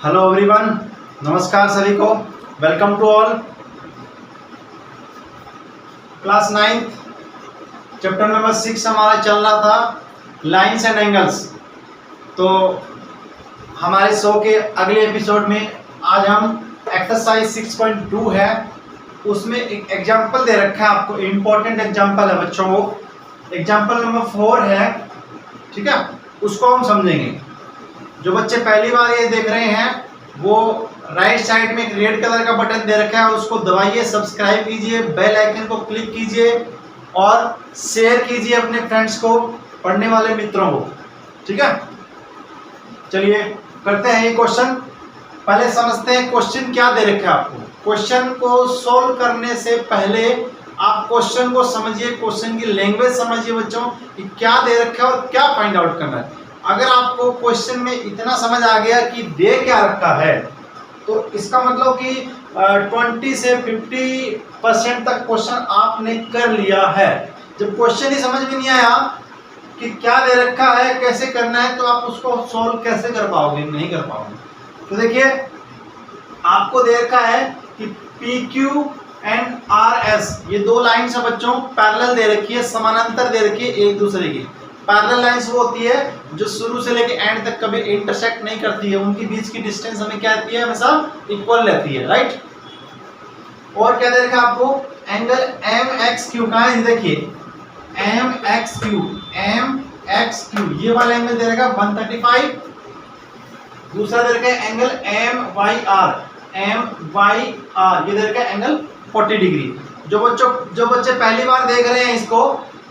Hello everyone, नमस्कार सभी को। Welcome to all. Class 9 chapter number 6 हमारा चल रहा था लाइंस एंड एंगल्स। तो हमारे शो के अगले एपिसोड में आज हम एक्सरसाइज 6.2 है, उसमें एक एग्जाम्पल दे रखा है आपको। इम्पोर्टेंट एग्जाम्पल है बच्चों। वो एग्जाम्पल नंबर 4 है, ठीक है, उसको हम समझेंगे। जो बच्चे पहली बार ये देख रहे हैं वो राइट साइड में एक रेड कलर का बटन दे रखा है, उसको दबाइए, सब्सक्राइब कीजिए, बेल आइकन को क्लिक कीजिए और शेयर कीजिए अपने फ्रेंड्स को, पढ़ने वाले मित्रों को, ठीक है। चलिए करते हैं ये क्वेश्चन। पहले समझते हैं क्वेश्चन क्या दे रखा है आपको। क्वेश्चन को सोल्व करने से पहले आप क्वेश्चन को समझिए, क्वेश्चन की लैंग्वेज समझिए बच्चों कि क्या दे रखा है और क्या फाइंड आउट करना है। अगर आपको क्वेश्चन में इतना समझ आ गया कि दे क्या रखा है, तो इसका मतलब कि 20 से 50% तक क्वेश्चन आपने कर लिया है। जब क्वेश्चन ही समझ में नहीं आया कि क्या दे रखा है, कैसे करना है, तो आप उसको सॉल्व कैसे कर पाओगे? नहीं कर पाओगे। तो देखिए, आपको दे रखा है कि PQ एंड RS, ये दो लाइन्स है बच्चों, पैरेलल दे रखी है, समानांतर दे रखी है एक दूसरे की। पैरेलल लाइंस वो होती है जो शुरू से लेके एंड तक कभी इंटरसेक्ट नहीं करती है, उनके बीच की डिस्टेंस हमें क्या रहती है? हमेशा इक्वल रहती है, राइट। और क्या दे रखा है आपको? एंगल MXQ कहाँ है? देखिए MXQ, ये वाला एंगल दे रखा है 135। दूसरा दे रखा है एंगल MYR, ये दे रखा है एंगल 40 डिग्री। जो बच्चे पहली बार देख रहे हैं इसको,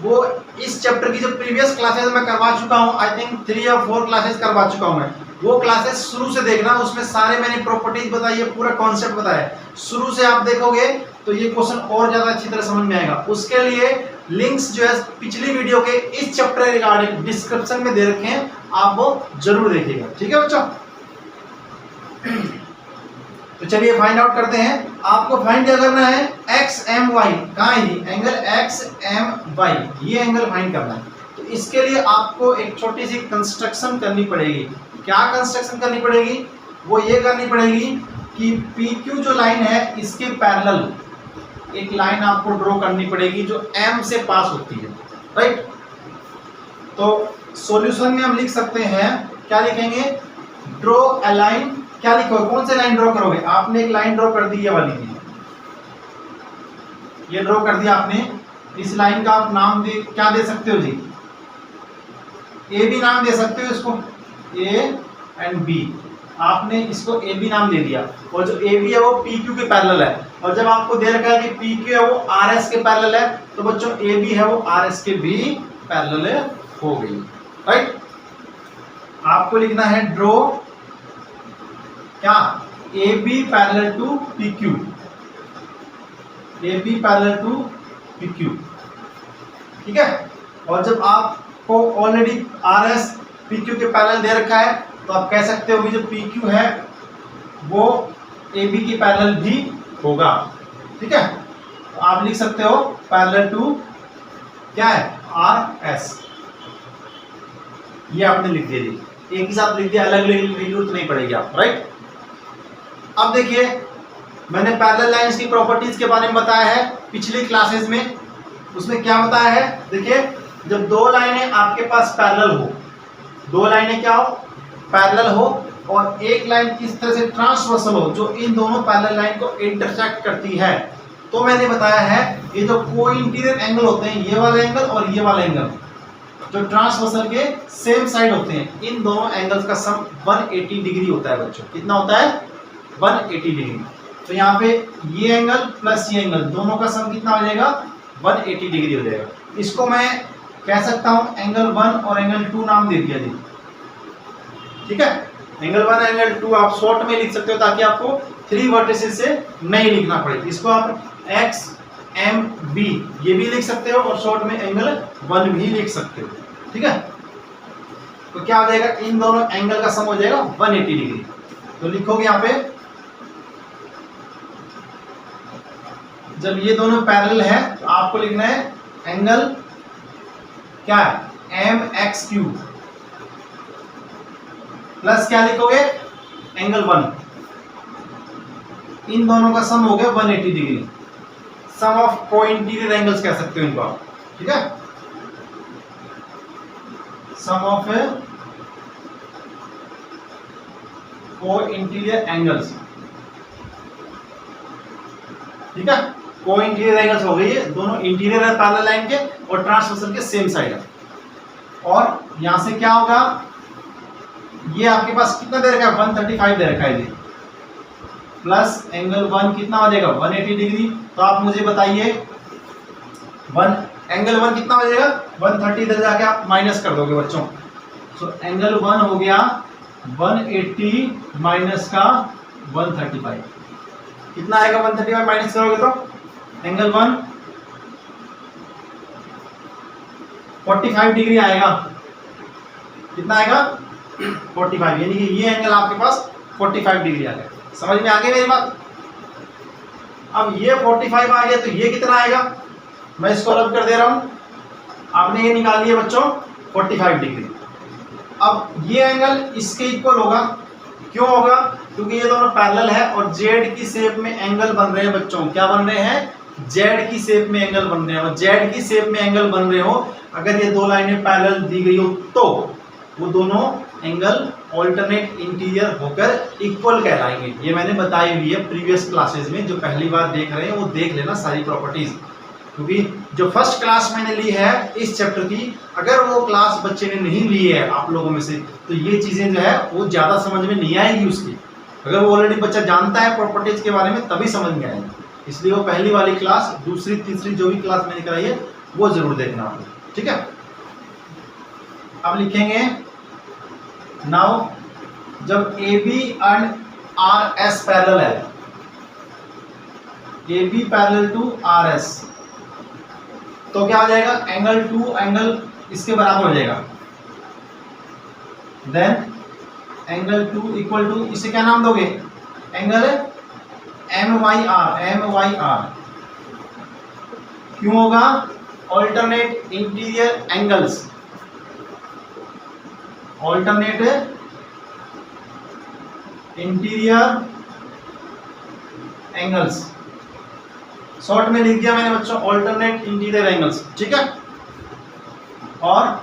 वो इस चैप्टर की जो प्रीवियस क्लासेस मैं करवा चुका हूँ, आई थिंक 3 या 4 क्लासेस करवा चुका हूँ मैं, वो क्लासेस शुरू से देखना, उसमें सारे मैंने प्रॉपर्टीज बताई है, पूरा कॉन्सेप्ट बताया है। शुरू से आप देखोगे तो ये क्वेश्चन और ज्यादा अच्छी तरह समझ में आएगा। उसके लिए लिंक्स जो है पिछली वीडियो के इस चैप्टर के रिगार्डिंग डिस्क्रिप्शन में दे रखे हैं, आप वो जरूर देखिएगा, ठीक है बच्चों। तो चलिए फाइंड आउट करते हैं। आपको फाइंड क्या करना है? XMY, कहाँ है ये एंगल? XMY, ये एंगल फाइंड करना है। तो इसके लिए आपको एक छोटी सी कंस्ट्रक्शन करनी पड़ेगी। क्या कंस्ट्रक्शन करनी पड़ेगी? वो ये करनी पड़ेगी कि PQ जो लाइन है इसके पैरेलल एक लाइन आपको ड्रॉ करनी पड़ेगी जो M से पास होती है, राइट। तो सॉल्यूशन में हम लिख सकते हैं, क्या लिखेंगे? Draw a line. क्या लिखोगे? कौन से लाइन ड्रॉ करोगे? आपने एक लाइन ड्रॉ कर दी, ये वाली थी, ये ड्रॉ कर दिया आपने। इस लाइन का आप नाम क्या दे सकते हो जी? ए बी नाम दे सकते हो इसको, A एंड B। आपने इसको AB नाम दे दिया, और जो AB है वो PQ के पैरेलल है। और जब आपको दे रखा है कि PQ है वो RS के पैरेलल है, तो बच्चों AB है वो RS के भी पैरेलल हो गई, राइट। आपको लिखना है ड्रॉ क्या? AB parallel to PQ, AB parallel to PQ, ठीक है। और जब आपको ऑलरेडी RS PQ के पैरेलल दे रखा है, तो आप कह सकते हो कि जो PQ है वो AB की पैरेलल भी होगा, ठीक है। तो आप लिख सकते हो पैरेलल टू क्या है? RS। ये आपने लिख दिया जी, एक ही साथ लिख दिया, अलग जरूरत नहीं पड़ेगी आप, राइट। अब देखिए, मैंने पैरेलल लाइंस की प्रॉपर्टीज के बारे में बताया है पिछली क्लासेस में। उसमें क्या बताया है? देखिए, जब दो लाइनें आपके पास पैरेलल हो, दो लाइनें क्या हो? पैरेलल हो, और एक लाइन किस तरह से ट्रांसवर्सल हो, जो इन दोनों पैरेलल लाइन को इंटरसेक्ट करती है, तो मैंने बताया है ये जो कोइंटीरियर एंगल होते हैं, ये वाला एंगल और ये वाला एंगल, जो ट्रांसवर्सल के सेम साइड होते हैं, इन दोनों एंगल्स का सम 180 डिग्री होता है बच्चों। कितना होता है? 180 डिग्री। तो यहाँ पे ये एंगल प्लस ये एंगल, दोनों का सम कितना हो जाएगा? 180 डिग्री हो जाएगा। इसको मैं कह सकता हूँ एंगल 1 और एंगल 2 नाम दे दिया जी, ठीक है। एंगल 1 एंगल 2 आप शॉर्ट में लिख सकते हो, ताकि आपको 3 वर्टिसेस से नहीं लिखना पड़े। इसको आप XMB ये भी लिख सकते हो, और शॉर्ट में एंगल 1 भी लिख सकते हो, ठीक है। तो क्या हो जाएगा? इन दोनों एंगल का सम हो जाएगा 180 डिग्री। तो लिखोगे यहाँ पे, जब ये दोनों पैरेलल है तो आपको लिखना है एंगल क्या है? MXQ प्लस क्या लिखोगे? एंगल 1, इन दोनों का सम हो गया 180 डिग्री। सम ऑफ को इंटीरियर एंगल्स कह सकते हो इनको आप, ठीक है। सम ऑफ को इंटीरियर एंगल्स, ठीक है। को इंटीरियर एंगल्स हो गई है, दोनों इंटीरियर है पैरेलल लाइन के और ट्रांसवर्सल के सेम साइड है। और यहां से क्या होगा, ये आपके पास कितना दे रखा है 135 दे रखा है जी, प्लस एंगल 1 कितना हो जाएगा 180 डिग्री। तो आप मुझे बताइए एंगल 1 कितना हो जाएगा 130, इधर जाके आप माइनस कर दोगे बच्चों। सो एंगल 1 हो गया 180 माइनस का 135, कितना आएगा 135 माइनस करोगे तो एंगल 1 45 डिग्री आएगा। कितना आएगा 45, यानी कि ये एंगल आपके पास 45 डिग्री आ गया। समझ में आ गई मेरी बात। अब ये 45 आ गया तो ये कितना आएगा, मैं इसको रब कर दे रहा हूं, आपने ये निकाल लिया बच्चों 45 डिग्री। अब ये एंगल इसके इक्वल होगा, क्यों होगा, क्योंकि ये दोनों पैरेलल है और जेड की शेप में एंगल बन रहे हैं बच्चों। क्या बन रहे हैं, जेड की शेप में एंगल बन रहे हैं। और जेड की शेप में एंगल बन रहे हो, अगर ये दो लाइनें पैरेलल दी गई हो तो वो दोनों एंगल ऑल्टरनेट इंटीरियर होकर इक्वल कहलाएंगे। ये मैंने बताई हुई है प्रीवियस क्लासेस में, जो पहली बार देख रहे हैं वो देख लेना सारी प्रॉपर्टीज, क्योंकि जो फर्स्ट क्लास मैंने ली है इस चैप्टर की, अगर वो क्लास बच्चे ने नहीं ली है आप लोगों में से, तो ये चीजें जो है वो ज्यादा समझ में नहीं आएगी उसकी। अगर वो ऑलरेडी बच्चा जानता है प्रॉपर्टीज के बारे में तभी समझ में आएगी, इसलिए वो पहली वाली क्लास, दूसरी तीसरी जो भी क्लास मैंने कराई है वो जरूर देखना आप, ठीक है। अब लिखेंगे नाउ जब AB एंड RS पैरेलल है, AB पैरेलल टू RS, तो क्या हो जाएगा एंगल 2 एंगल इसके बराबर हो जाएगा। देन एंगल 2 इक्वल टू, इसे क्या नाम दोगे, एंगल MYR। क्यों होगा, alternate interior angles, alternate interior angles, short में लिख दिया मैंने बच्चों ऑल्टरनेट इंटीरियर एंगल्स, ठीक है। और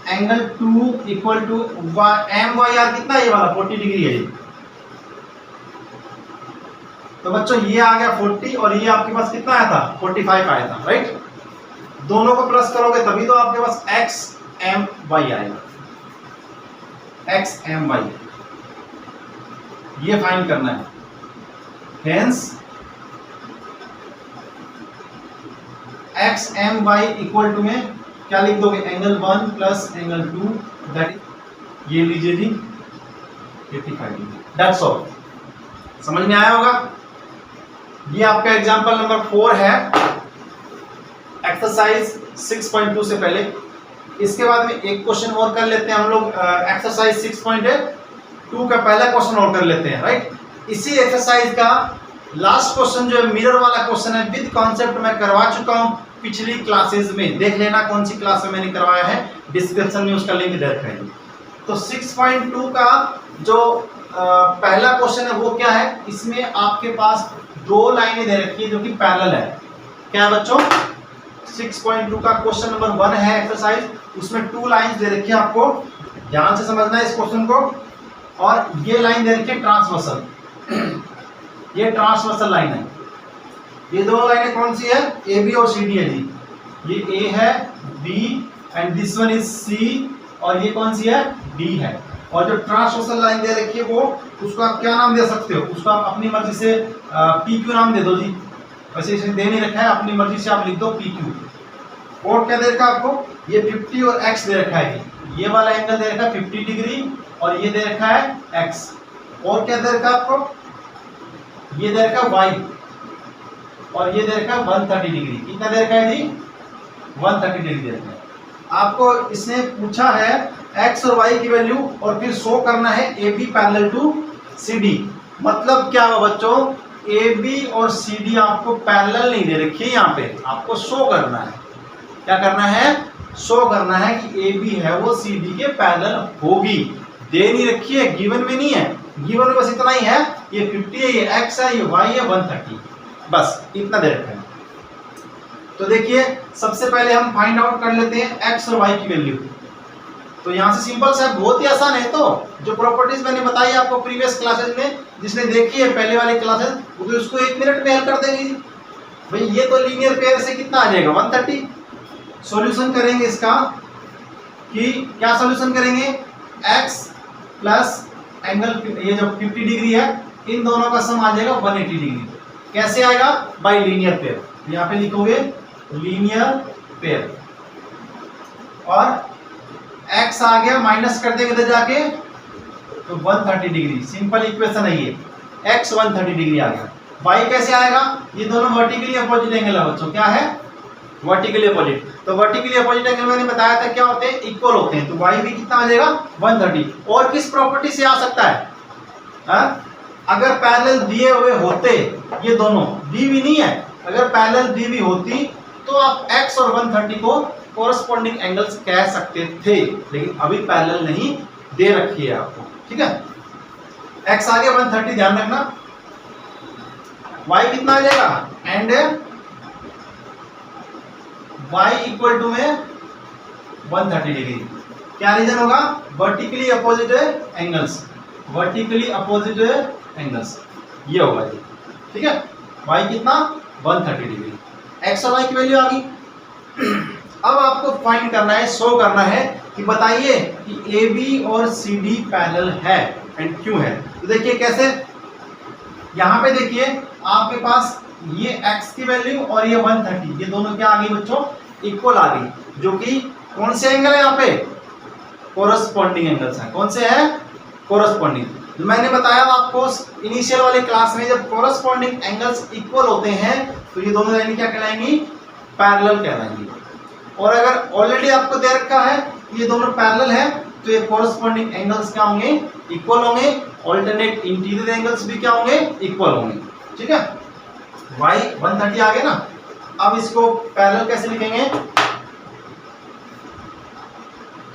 एंगल 2 इक्वल टू MYR कितना है, ये वाला 40 डिग्री है ये। तो बच्चों ये आ गया 40 और ये आपके पास कितना आया था 45 आया था, राइट। दोनों को प्लस करोगे तभी तो आपके पास XMY आएगा, XMY ये फाइंड करना है। हेंस XMY इक्वल टू में क्या लिख दोगे, एंगल 1 प्लस एंगल 2, दैट ये लीजिए जी 85 डिग्री। दैट्स ऑल, समझ में आया होगा। ये आपका एग्जांपल नंबर 4 है एक्सरसाइज 6.2 से पहले। इसके बाद में एक क्वेश्चन और कर लेते हैं हम लोग, एक्सरसाइज 6.2 का पहला क्वेश्चन और कर लेते हैं, राइट। इसी एक्सरसाइज का लास्ट क्वेश्चन जो है मिरर वाला क्वेश्चन है, विद कॉन्सेप्ट मैं करवा चुका हूं पिछली क्लासेस में, देख लेना कौन सी क्लास में मैंने करवाया है, डिस्क्रिप्शन में उसका लिंक दे रखा है। तो 6.2 का जो पहला क्वेश्चन है वो क्या है, इसमें आपके पास दो लाइनें दे रखी है जो कि पैरेलल है। क्या है बच्चों, 6.2 का क्वेश्चन नंबर 1 है एक्सरसाइज, उसमें 2 लाइंस दे रखी है, आपको ध्यान से समझना है इस क्वेश्चन को। और ये लाइन दे रखी है ट्रांसवर्सल, ये ट्रांसवर्सल लाइन है। ये दो लाइनें कौन सी है, AB और CD है जी। ये A है, B and this one is C, और ये कौन सी है, D है। और जो ट्रांसवर्सल लाइन दे रखी है वो, उसको आप क्या नाम दे सकते हो, उसको आप अपनी मर्जी से PQ नाम दे दो जी। वैसे इसे दे नहीं रखा है, अपनी मर्जी से आप लिख दो PQ। और क्या दे रखा है आपको, ये 50 और X दे रखा है जी। ये वाला एंगल दे रखा है 50 डिग्री और ये दे रखा है X। और क्या दे रखा है आपको, ये दे रखा है Y और ये दे रखा है 130 डिग्री। कितना दे रखा है जी, 130 डिग्री दे रखा है। आपको इसने पूछा है X और Y की वैल्यू और फिर शो करना है AB पैरेलल टू CD। मतलब क्या हुआ बच्चों, AB और CD आपको पैरेलल नहीं दे रखी है, यहाँ पे आपको शो करना है। क्या करना है, शो करना है कि AB है वो CD के पैरेलल होगी। दे नहीं रखी है, गिवन में नहीं है, गिवन में बस इतना ही है, ये 50 है, ये x है, ये y है 130, बस इतना दे रखा है। तो देखिए सबसे पहले हम फाइंड आउट कर लेते हैं x और y की वैल्यू। तो यहाँ से सिंपल सा बहुत ही आसान है। तो जो प्रॉपर्टीज मैंने बताई आपको प्रीवियस क्लासेस में, जिसने देखी है पहले वाली क्लासेस, वो तो उसको 1 मिनट में हल कर देंगे भाई। ये तो लीनियर पेयर से कितना आ जाएगा 130। सॉल्यूशन करेंगे इसका कि क्या सॉल्यूशन करेंगे, x प्लस एंगल ये जो 50 डिग्री है इन दोनों का सम आ जाएगा 180 डिग्री। कैसे आएगा, बाय लीनियर पेयर। यहाँ पे लिखोगे लीनियर पेयर और x आ गया, माइनस कर देंगे इधर जाके तो 130 डिग्री। सिंपल इक्वेशन है ये, x 130 डिग्री आ गया। y कैसे आएगा, ये दोनों वर्टिकली अपोजिट एंगल है बच्चों, क्या है वर्टिकली अपोजिट। तो वर्टिकली अपोजिट एंगल मैंने बताया था क्या होते हैं, इक्वल होते हैं। तो y भी कितना आ जाएगा 130। और किस प्रॉपर्टी से आ सकता है, अगर पैरेलल दिए हुए होते, ये दोनों दी भी नहीं है, अगर पैरेलल दी भी होती तो आप x और 130 को कोरस्पॉन्डिंग एंगल्स कह सकते थे, लेकिन अभी पैरेलल नहीं दे रखी है आपको, ठीक है। x आ गया 130, ध्यान रखना। y कितना आ जाएगा, एंड y इक्वल टू में 130 डिग्री। क्या रीजन होगा, vertically opposite angles, vertically opposite angles ये होगा जी, ठीक है। y कितना 130 डिग्री, x और y की वैल्यू आ गई। अब आपको फाइंड करना है, शो करना है कि बताइए कि AB और CD पैरेलल है एंड क्यों है। तो देखिए कैसे, यहाँ पे देखिए आपके पास ये x की वैल्यू और ये 130, ये दोनों क्या आ गई बच्चों, इक्वल आ गई, जो कि कौन से एंगल है यहाँ पे, कोरस्पॉन्डिंग एंगल्स हैं। कौन से हैं, कोरस्पॉन्डिंग। मैंने बताया आपको इनिशियल वाले क्लास में, जब कोरस्पॉन्डिंग एंगल्स इक्वल होते हैं तो ये दोनों लाइनें क्या कहलाएंगी, पैरेलल कहलाएंगी। और अगर ऑलरेडी आपको दे रखा है ये दोनों पैरेलल है तो ये कोरस्पॉन्डिंग एंगल्स क्या होंगे, इक्वल होंगे। ऑल्टरनेट इंटीरियर एंगल्स भी क्या होंगे, इक्वल होंगे, ठीक है। y 130 आ गया ना। अब इसको पैरेलल कैसे लिखेंगे,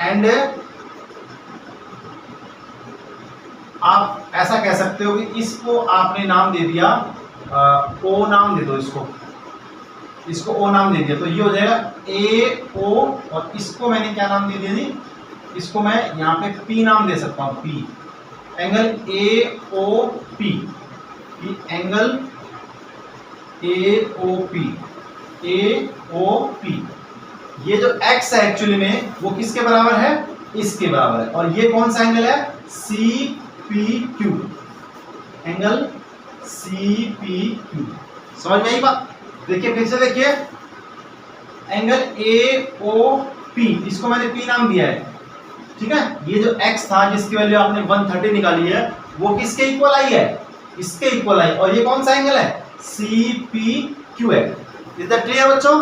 एंड आप ऐसा कह सकते हो कि इसको आपने नाम दे दिया ओ नाम दे दो, इसको ओ नाम दे दिया, तो ये हो जाएगा ए ओ, और इसको मैंने क्या नाम दे दिया जी, इसको मैं यहाँ पे P नाम दे सकता हूँ, P angle A O P, angle A O P. ये जो x है एक्चुअली में वो किसके बराबर है, इसके बराबर है। और ये कौन सा एंगल है, CPQ, एंगल CPQ। समझ में आई बात। देखिए फिर से देखिए, एंगल AOP, इसको मैंने P नाम दिया है, ठीक है। ये जो x था जिसकी वैल्यू आपने 130 निकाली है वो किसके इक्वल आई है, इसके इक्वल आई। और ये कौन सा एंगल है, CPQ है। इज दैट क्लियर बच्चों।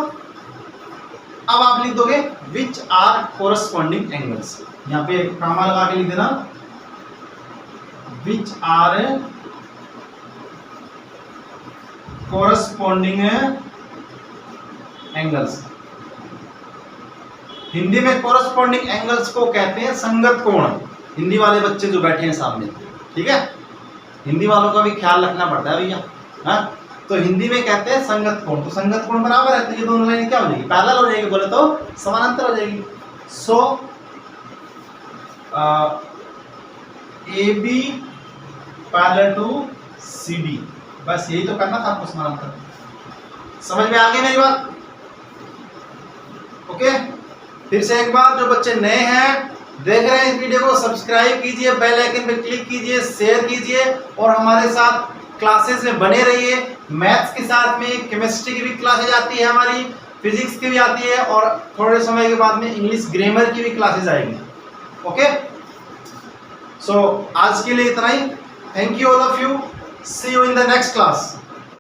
अब आप लिख दोगे विच आर कोरस्पॉन्डिंग एंगल्स, यहाँ पे कामा लगा के लिख देना, which are corresponding angles. Hindi में कोरस्पॉन्डिंग एंगल्स को कहते हैं संगत कोण। हिंदी वाले बच्चे जो बैठे हैं सामने, ठीक है, हिंदी वालों का भी ख्याल रखना पड़ता है भैया, हाँ। तो हिंदी में कहते हैं संगत कोण। तो संगत कोण बराबर है, तो ये दोनों लाइनें क्या हो जाएगी, पैरेलल हो जाएगी, बोले तो समानांतर हो जाएगी। सो AB पैरेलल टू CD, बस यही तो करना था आपको, समानांतर। समझ में आ गई मेरी बात, ओके। फिर से एक बार, जो बच्चे नए हैं देख रहे हैं इस वीडियो को, सब्सक्राइब कीजिए, बेल आइकन पर क्लिक कीजिए, शेयर कीजिए और हमारे साथ क्लासेस में बने रहिए। मैथ्स के साथ में केमिस्ट्री की भी क्लासेज आती है हमारी, फिजिक्स की भी आती है, और थोड़े समय के बाद में इंग्लिश ग्रामर की भी क्लासेज आएगी, ओके। सो आज के लिए इतना ही। Thank you all of you, see you in the next class.